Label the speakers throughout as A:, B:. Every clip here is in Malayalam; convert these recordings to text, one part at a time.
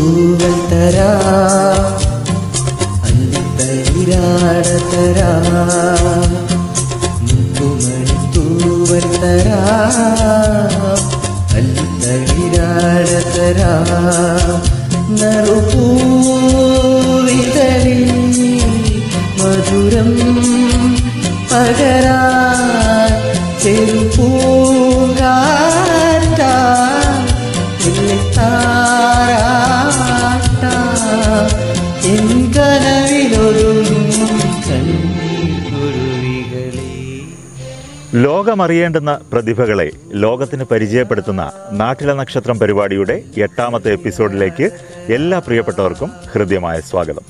A: തൂവൽ തരാ, അല്ലിത്തളിരാട തരാ, മുത്തുമണി തൂവൽ തരാ, അല്ലിത്തളിരാട തരാ, നറുപൂവിതളിൽ മധുരം പകരാ, ചെറുപൂങ്കാറ്റാ താരാട്ടാ, എൻ കനവിലൊരുങ്ങും കണ്ണീർക്കുരുവികളെ.
B: ലോകമറിയേണ്ടുന്ന പ്രതിഭകളെ ലോകത്തിന് പരിചയപ്പെടുത്തുന്ന നാട്ടിലെ നക്ഷത്രം പരിപാടിയുടെ 8ാമത്തെ എപ്പിസോഡിലേക്ക് എല്ലാ പ്രിയപ്പെട്ടവർക്കും ഹൃദ്യമായ സ്വാഗതം.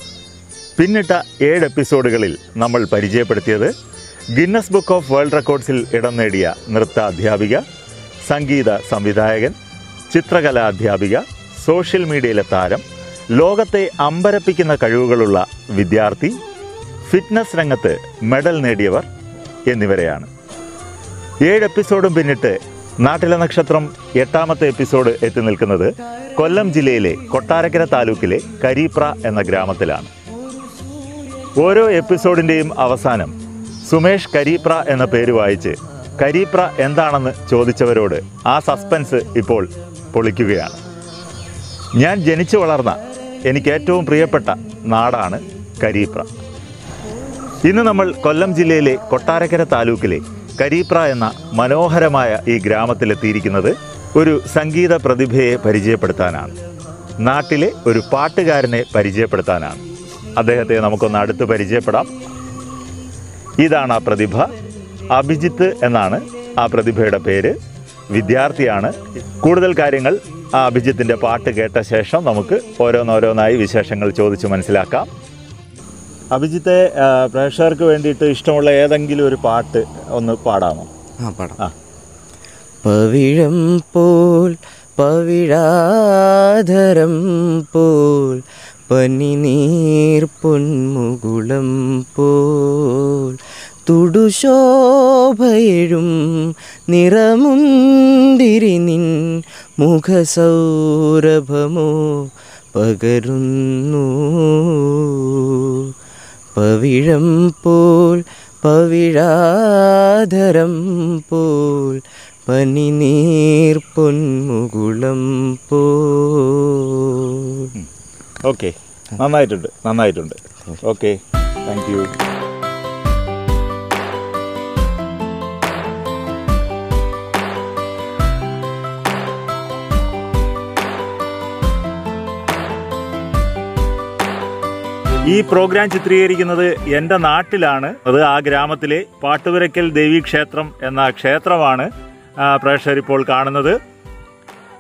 B: പിന്നിട്ട 7 എപ്പിസോഡുകളിൽ നമ്മൾ പരിചയപ്പെടുത്തിയത് ഗിന്നസ് ബുക്ക് ഓഫ് വേൾഡ് റെക്കോർഡ്സിൽ ഇടം നേടിയ നൃത്ത അധ്യാപിക, സംഗീത സംവിധായകൻ, ചിത്രകലാ അധ്യാപിക, സോഷ്യൽ മീഡിയയിലെ താരം, ലോകത്തെ അമ്പരപ്പിക്കുന്ന കഴിവുകളുള്ള വിദ്യാർത്ഥി, ഫിറ്റ്നസ് രംഗത്ത് മെഡൽ നേടിയവർ എന്നിവരെയാണ്. 7 എപ്പിസോഡും പിന്നിട്ട് നാട്ടിലെ നക്ഷത്രം 8ാമത്തെ എപ്പിസോഡ് എത്തി നിൽക്കുന്നത് കൊല്ലം ജില്ലയിലെ കൊട്ടാരക്കര താലൂക്കിലെ കരീപ്ര എന്ന ഗ്രാമത്തിലാണ്. ഓരോ എപ്പിസോഡിൻ്റെയും അവസാനം സുമേഷ് കരീപ്ര എന്ന പേര് വായിച്ച് കരീപ്ര എന്താണെന്ന് ചോദിച്ചവരോട് ആ സസ്പെൻസ് ഇപ്പോൾ പൊളിക്കുകയാണ്. ഞാൻ ജനിച്ചു വളർന്ന എനിക്ക് ഏറ്റവും പ്രിയപ്പെട്ട നാടാണ് കരീപ്ര. ഇന്ന് നമ്മൾ കൊല്ലം ജില്ലയിലെ കൊട്ടാരക്കര താലൂക്കിലെ കരീപ്ര എന്ന മനോഹരമായ ഈ ഗ്രാമത്തിലെത്തിയിരിക്കുന്നത് ഒരു സംഗീത പ്രതിഭയെ പരിചയപ്പെടുത്താനാണ്. നാട്ടിലെ ഒരു പാട്ടുകാരനെ പരിചയപ്പെടുത്താനാണ്. അദ്ദേഹത്തെ നമുക്കൊന്ന് അടുത്ത് പരിചയപ്പെടാം. ഇതാണ് ആ പ്രതിഭ. അഭിജിത്ത് എന്നാണ് ആ പ്രതിഭയുടെ പേര്. വിദ്യാർത്ഥിയാണ്. കൂടുതൽ കാര്യങ്ങൾ ആ അഭിജിത്തിൻ്റെ പാട്ട് കേട്ട ശേഷം നമുക്ക് ഓരോന്നോരോന്നായി വിശേഷങ്ങൾ ചോദിച്ച് മനസ്സിലാക്കാം. അഭിജിത്തെ പ്രേക്ഷകർക്ക് വേണ്ടിയിട്ട് ഇഷ്ടമുള്ള ഏതെങ്കിലും ഒരു പാട്ട് ഒന്ന് പാടാമോ?
A: പാടാം. പവിഴം പോൽ പവിഴാധരം പോൽ പനിനീർ പൊന്മുകുളം പോൽ തുടുശോഭയും നിറമുന്തിരി നിൻ മുഖസൗരഭമോ പകരുന്നു. പവിഴം പോൽ പവിഴാധരം പോൽ പനിനീർ പൊന്മുകുളം പോൽ.
B: ഓക്കെ, നന്നായിട്ടുണ്ട്. Okay, thank you. ഈ പ്രോഗ്രാം ചിത്രീകരിക്കുന്നത് എൻ്റെ നാട്ടിലാണ്. അത് ആ ഗ്രാമത്തിലെ പാട്ടുപുരയ്ക്കൽ ദേവീക്ഷേത്രം എന്ന ക്ഷേത്രമാണ് പ്രേക്ഷകർ ഇപ്പോൾ കാണുന്നത്.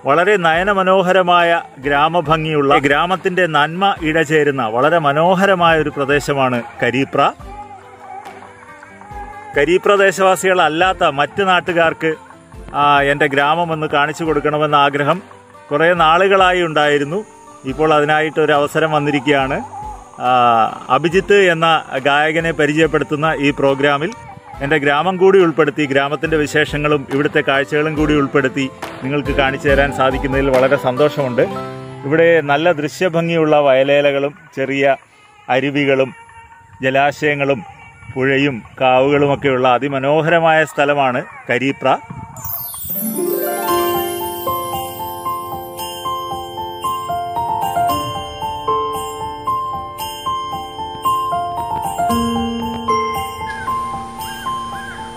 B: വളരെ നയനമനോഹരമായ ഗ്രാമഭംഗിയുള്ള, ഗ്രാമത്തിൻ്റെ നന്മ ഇടചേരുന്ന വളരെ മനോഹരമായ ഒരു പ്രദേശമാണ് കരീപ്ര. കരീപ്ര ദേശവാസികളല്ലാത്ത മറ്റ് നാട്ടുകാർക്ക് എൻ്റെ ഗ്രാമം ഒന്ന് കാണിച്ചു കൊടുക്കണമെന്ന ആഗ്രഹം കുറേ നാളുകളായി ഉണ്ടായിരുന്നു. ഇപ്പോൾ അതിനായിട്ടൊരു അവസരം വന്നിരിക്കുകയാണ്. അഭിജിത്ത് എന്ന ഗായകനെ പരിചയപ്പെടുത്തുന്ന ഈ പ്രോഗ്രാമിൽ എൻ്റെ ഗ്രാമം കൂടി ഉൾപ്പെടുത്തി, ഗ്രാമത്തിൻ്റെ വിശേഷങ്ങളും ഇവിടുത്തെ കാഴ്ചകളും കൂടി ഉൾപ്പെടുത്തി നിങ്ങൾക്ക് കാണിച്ചു തരാൻ സാധിക്കുന്നതിൽ വളരെ സന്തോഷമുണ്ട്. ഇവിടെ നല്ല ദൃശ്യഭംഗിയുള്ള വയലേലകളും ചെറിയ അരുവികളും ജലാശയങ്ങളും പുഴയും കാവുകളുമൊക്കെയുള്ള അതിമനോഹരമായ സ്ഥലമാണ് കരീപ്ര.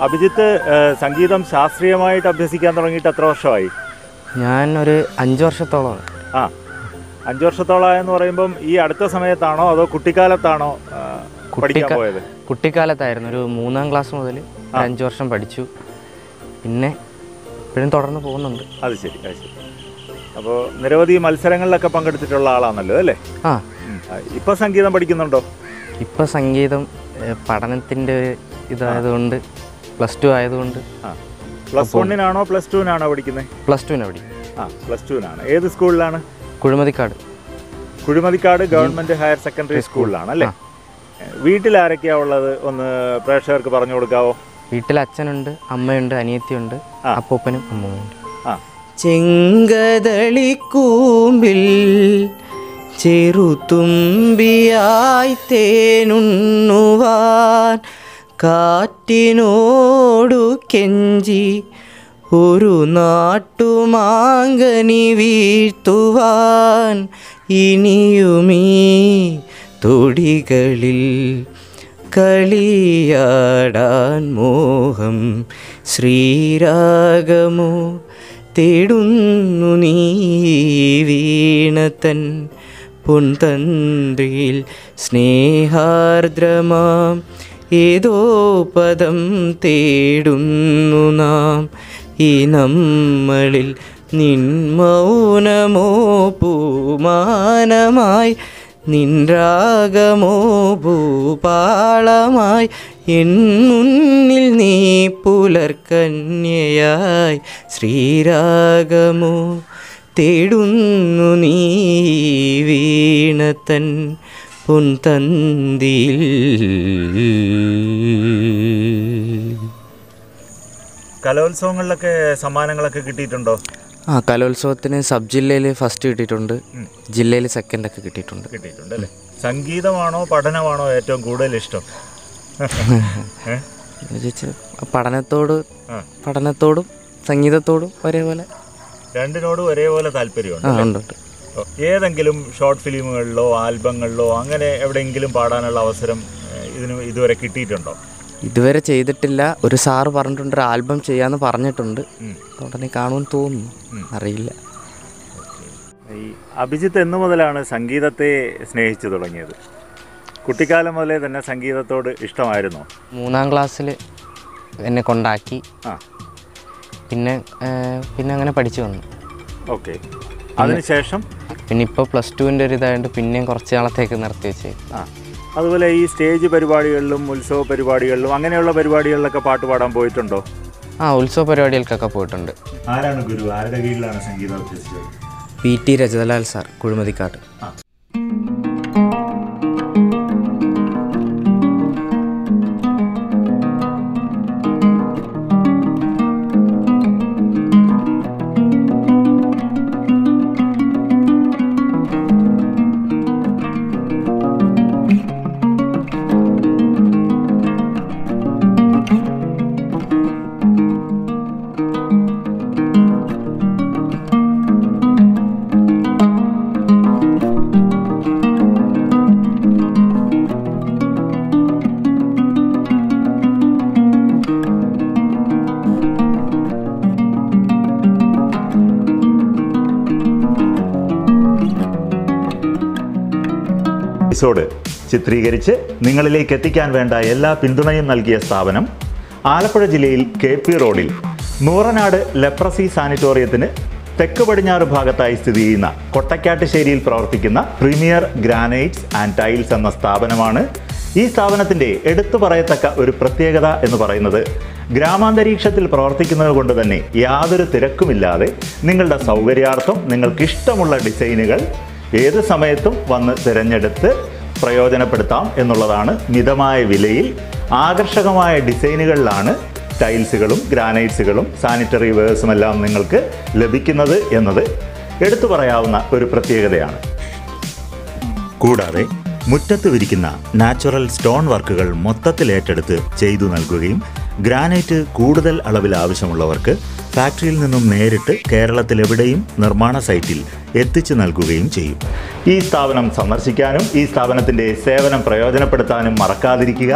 B: അഭിജിത്ത് സംഗീതം ശാസ്ത്രീയമായിട്ട് അഭ്യസിക്കാൻ തുടങ്ങിയിട്ട് എത്ര വർഷമായി?
A: ഞാൻ ഒരു 5 വർഷത്തോളമാണ്.
B: 5 വർഷത്തോളമെന്ന് പറയുമ്പം ഈ അടുത്ത സമയത്താണോ അതോ കുട്ടിക്കാലത്താണോ പഠിക്കാൻ പോയത്?
A: കുട്ടിക്കാലത്തായിരുന്നു. ഒരു 3ാം ക്ലാസ് മുതൽ 5 വർഷം പഠിച്ചു. പിന്നെ ഇപ്പോഴും തുടർന്ന് പോകുന്നുണ്ട്.
B: അത് ശരി. അപ്പോൾ നിരവധി മത്സരങ്ങളിലൊക്കെ പങ്കെടുത്തിട്ടുള്ള ആളാണല്ലോ അല്ലേ? ഇപ്പം സംഗീതം പഠിക്കുന്നുണ്ടോ?
A: ഇപ്പം സംഗീതം പഠനത്തിൻ്റെ ഒരു ഇതായതുകൊണ്ട് +2 ആയതുകൊണ്ട്.
B: +1നാണോ +2നാണോ പഠിക്കുന്നത്?
A: +2 പഠിക്കും.
B: +2നാണ്. ഏത് സ്കൂളിലാണ്?
A: കുഴിമതിക്കാട്
B: ഗവൺമെൻറ് ഹയർ സെക്കൻഡറി സ്കൂളിലാണ് അല്ലേ? വീട്ടിൽ ആരൊക്കെയാ ഉള്ളത് ഒന്ന് പ്രേക്ഷകർക്ക് പറഞ്ഞു കൊടുക്കാവോ?
A: വീട്ടിൽ അച്ഛനുണ്ട്, അമ്മയുണ്ട്, അനിയത്തിയുണ്ട്, അപ്പൂപ്പനും അമ്മൂമ്മയുണ്ട്. ചെങ്കതളിക്കൂമ്പിൽ ചെറുതുമ്പിയായി തേനുണ്ണുവാൻ കാറ്റിനോടു കെഞ്ചി ഒരു നാട്ടുമാങ്കനി വീഴ്ത്തുവാൻ ഇനിയുമീ തൊടികളിൽ കളിയാടാൻ മോഹം ശ്രീരാഗമോ തേടുന്നു നീ വീണതൻ പൊൻതന്ത്രിയിൽ സ്നേഹാർദ്രമാം ഏതോ പദം തേടുന്നു നാം ഈ നമ്മളിൽ നിൻ മൗനമോ പൂമാനമായി നിൻ രാഗമോ ഭൂപാളമായി എൻ മുന്നിൽ നീ പുലർക്കന്യയായി ശ്രീരാഗമോ തേടുന്നു നീ വീണതൻ പൊൻതന്തിയിൽ.
B: കലോത്സവങ്ങളിലൊക്കെ സമ്മാനങ്ങളൊക്കെ കിട്ടിയിട്ടുണ്ടോ?
A: ആ, കലോത്സവത്തിന് സബ് ജില്ലയിൽ ഫസ്റ്റ് കിട്ടിയിട്ടുണ്ട്, ജില്ലയിൽ സെക്കൻഡൊക്കെ കിട്ടിയിട്ടുണ്ട്.
B: അല്ലേ? സംഗീതമാണോ പഠനമാണോ ഏറ്റവും കൂടുതൽ ഇഷ്ടം?
A: പഠനത്തോടും സംഗീതത്തോടും ഒരേപോലെ,
B: രണ്ടിനോടും ഒരേപോലെ താല്പര്യമുണ്ട്. ഏതെങ്കിലും ഷോർട്ട് ഫിലിമുകളിലോ ആൽബങ്ങളിലോ അങ്ങനെ എവിടെയെങ്കിലും പാടാനുള്ള അവസരം ഇതുവരെ കിട്ടിയിട്ടുണ്ടോ?
A: ഇതുവരെ ചെയ്തിട്ടില്ല. ഒരു സാറ് പറഞ്ഞിട്ടുണ്ട് ഒരു ആൽബം ചെയ്യാന്ന് പറഞ്ഞിട്ടുണ്ട്. ഉടനെ കാണുമെന്ന് തോന്നുന്നു, അറിയില്ല.
B: ഈ അഭിജിത്ത് എന്നു മുതലാണ് സംഗീതത്തെ സ്നേഹിച്ചു തുടങ്ങിയത്? കുട്ടിക്കാലം മുതലേ തന്നെ സംഗീതത്തോട് ഇഷ്ടമായിരുന്നോ?
A: 3ാം ക്ലാസ്സിൽ എന്നെ കൊണ്ടാക്കി. പിന്നെ അങ്ങനെ പഠിച്ചു വന്നു.
B: ഓക്കെ. അതിനുശേഷം
A: പിന്നെ ഇപ്പോൾ +2ൻ്റെ ഒരു ഇതായതുകൊണ്ട് പിന്നെയും കുറച്ച് നാളത്തേക്ക് നിർത്തി വെച്ചേ.
B: അതുപോലെ ഈ സ്റ്റേജ് പരിപാടികളിലും ഉത്സവ പരിപാടികളിലും അങ്ങനെയുള്ള പരിപാടികളിലൊക്കെ പാട്ട് പാടാൻ പോയിട്ടുണ്ടോ?
A: ഉത്സവ പരിപാടികൾക്കൊക്കെ പോയിട്ടുണ്ട്.
B: ആരാണ് ഗുരു? ആരുടെ കീഴിലാണ് സംഗീതം അഭ്യസിച്ചത്?
A: PT Rajathalal sir, Kuzhimathikkad.
B: Episode ചിത്രീകരിച്ച് നിങ്ങളിലേക്ക് എത്തിക്കാൻ വേണ്ട എല്ലാ പിന്തുണയും നൽകിയ സ്ഥാപനം ആലപ്പുഴ ജില്ലയിൽ KP റോഡിൽ നൂറനാട് ലെപ്രസി സാനിറ്റോറിയത്തിന് തെക്ക് പടിഞ്ഞാറ് ഭാഗത്തായി സ്ഥിതി ചെയ്യുന്ന കൊട്ടക്കാട്ടുശ്ശേരിയിൽ പ്രവർത്തിക്കുന്ന പ്രീമിയർ ഗ്രാനൈറ്റ്സ് ആൻഡ് ടൈൽസ് എന്ന സ്ഥാപനമാണ്. ഈ സ്ഥാപനത്തിൻ്റെ എടുത്തു പറയത്തക്ക ഒരു പ്രത്യേകത എന്ന് പറയുന്നത് ഗ്രാമാന്തരീക്ഷത്തിൽ പ്രവർത്തിക്കുന്നത് കൊണ്ട് തന്നെ യാതൊരു തിരക്കുമില്ലാതെ നിങ്ങളുടെ സൗകര്യാർത്ഥം നിങ്ങൾക്കിഷ്ടമുള്ള ഡിസൈനുകൾ ഏത് സമയത്തും വന്ന് തിരഞ്ഞെടുത്ത് പ്രയോജനപ്പെടുത്താം എന്നുള്ളതാണ്. മിതമായ വിലയിൽ ആകർഷകമായ ഡിസൈനുകളിലാണ് ടൈൽസുകളും ഗ്രാനൈറ്റ്സുകളും സാനിറ്ററി വെയർസും എല്ലാം നിങ്ങൾക്ക് ലഭിക്കുന്നത് എന്നത് എടുത്തു പറയാവുന്ന ഒരു പ്രത്യേകതയാണ്. കൂടാതെ മുറ്റത്ത് വിരിക്കുന്ന നാച്ചുറൽ സ്റ്റോൺ വർക്കുകൾ മൊത്തത്തിൽ ഏറ്റെടുത്ത് ചെയ്തു നൽകുകയും ഗ്രാനൈറ്റ് കൂടുതൽ അളവിൽ ആവശ്യമുള്ളവർക്ക് ഫാക്ടറിയിൽ നിന്നും നേരിട്ട് കേരളത്തിലെവിടെയും നിർമ്മാണ സൈറ്റിൽ എത്തിച്ചു നൽകുകയും ചെയ്യും. ഈ സ്ഥാപനം സന്ദർശിക്കാനും ഈ സ്ഥാപനത്തിൻ്റെ സേവനം പ്രയോജനപ്പെടുത്താനും മറക്കാതിരിക്കുക.